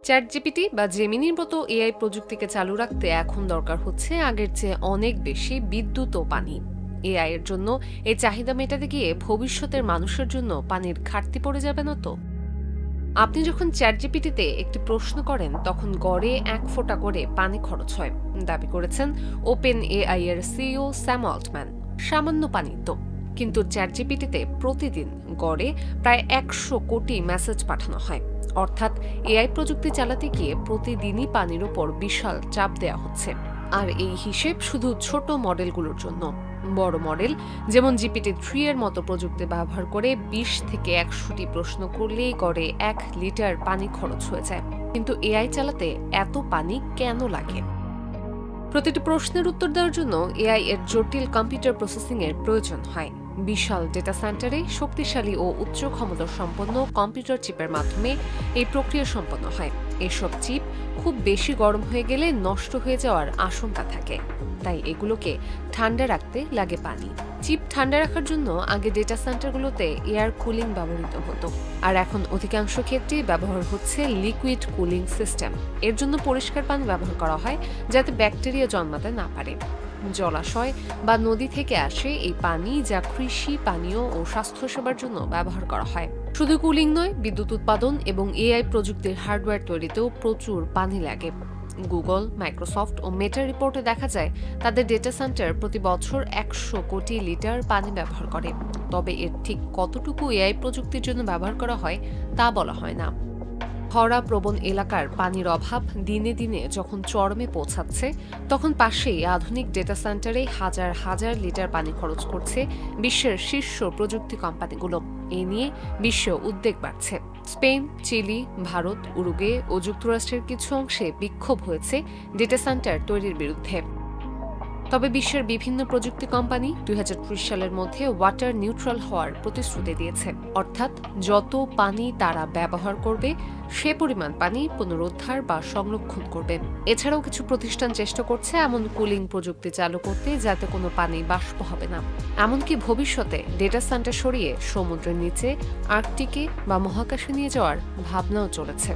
ChatGPT বা জেমিনির মতো AI প্রযুক্তিকে চালু রাখতে এখন দরকার হচ্ছে আগের চেয়ে অনেক বেশি বিদ্যুৎ ও পানি। এআই এর জন্য এই চাহিদা মেটাতে গিয়ে ভবিষ্যতের মানুষের জন্য পানির ঘাটতি পড়ে যাবে না তো? আপনি যখন চ্যাটজিপিটিতে একটি প্রশ্ন করেন তখন গড়ে 1 ফোঁটা করে পানি খরচ হয়, দাবি করেছেন ওপেন এআই এর সিইও স্যাম অল্টম্যান। সামান্য পানি তো, কিন্তু চ্যাটজিপিটিতে প্রতিদিন গড়ে প্রায় 100 কোটি মেসেজ পাঠানো হয়। অর্থাৎ এআই প্রযুক্তি চালাতে গিয়ে প্রতিদিনই পানির ওপর বিশাল চাপ দেওয়া হচ্ছে। আর এই হিসেব শুধু ছোট মডেলগুলোর জন্য। বড় মডেল যেমন GPT-3 এর মতো প্রযুক্তি ব্যবহার করে 20 থেকে 100টি প্রশ্ন করলেই গড়ে 1 লিটার পানি খরচ হয়ে যায়। কিন্তু এআই চালাতে এত পানি কেন লাগে? প্রতিটি প্রশ্নের উত্তর দেওয়ার জন্য এআই এর জটিল কম্পিউটার প্রসেসিং এর প্রয়োজন হয়। বিশাল ডেটা সেন্টারে শক্তিশালী ও উচ্চ ক্ষমতা সম্পন্ন কম্পিউটার চিপের মাধ্যমে এই প্রক্রিয়া সম্পন্ন হয়। এসব চিপ খুব বেশি গরম হয়ে গেলে নষ্ট হয়ে যাওয়ার আশঙ্কা থাকে, তাই এগুলোকে ঠান্ডা রাখতে লাগে পানি। চিপ ঠান্ডা রাখার জন্য আগে ডেটা সেন্টারগুলোতে এয়ার কুলিং ব্যবহৃত হতো, আর এখন অধিকাংশ ক্ষেত্রে ব্যবহার হচ্ছে লিকুইড কুলিং সিস্টেম। এর জন্য পরিষ্কার পানি ব্যবহার করা হয় যাতে ব্যাকটেরিয়া জন্মাতে না পারে। জলাশয় বা নদী থেকে আসে এই পানি, যা কৃষি, পানীয় ও স্বাস্থ্যসেবার জন্য ব্যবহার করা হয়। শুধু কুলিং নয়, বিদ্যুৎ উৎপাদন এবং এআই প্রযুক্তির হার্ডওয়্যার তৈরিতেও প্রচুর পানি লাগে। গুগল, মাইক্রোসফট ও মেটার রিপোর্টে দেখা যায় তাদের ডেটা সেন্টার প্রতি বছর 100 কোটি লিটার পানি ব্যবহার করে। তবে এর ঠিক কতটুকু এআই প্রযুক্তির জন্য ব্যবহার করা হয় তা বলা হয় না। খরা প্রবণ এলাকার পানির অভাব দিনে দিনে যখন চরমে পৌঁছাচ্ছে, তখন পাশেই আধুনিক ডেটা সেন্টারে হাজার হাজার লিটার পানি খরচ করছে বিশ্বের শীর্ষ প্রযুক্তি কোম্পানিগুলো। এ নিয়ে বিশ্ব উদ্বেগ বাড়ছে। স্পেন, চিলি, ভারত, উরুগুয়ে ও যুক্তরাষ্ট্রের কিছু অংশে বিক্ষোভ হয়েছে ডেটা সেন্টার তৈরির বিরুদ্ধে। তবে বিশ্বের বিভিন্ন প্রযুক্তি কোম্পানি 2030 সালের মধ্যে ওয়াটার নিউট্রাল হওয়ার প্রতিশ্রুতি দিয়েছে। অর্থাৎ যত পানি তারা ব্যবহার করবে সে পরিমাণ পানি পুনরুদ্ধার বা সংরক্ষণ করবে। এছাড়াও কিছু প্রতিষ্ঠান চেষ্টা করছে এমন কুলিং প্রযুক্তি চালু করতে যাতে কোনো পানি বাষ্প হবে না। এমনকি ভবিষ্যতে ডেটা সেন্টার সরিয়ে সমুদ্রের নিচে, আর্কটিকে বা মহাকাশে নিয়ে যাওয়ার ভাবনাও চলেছে।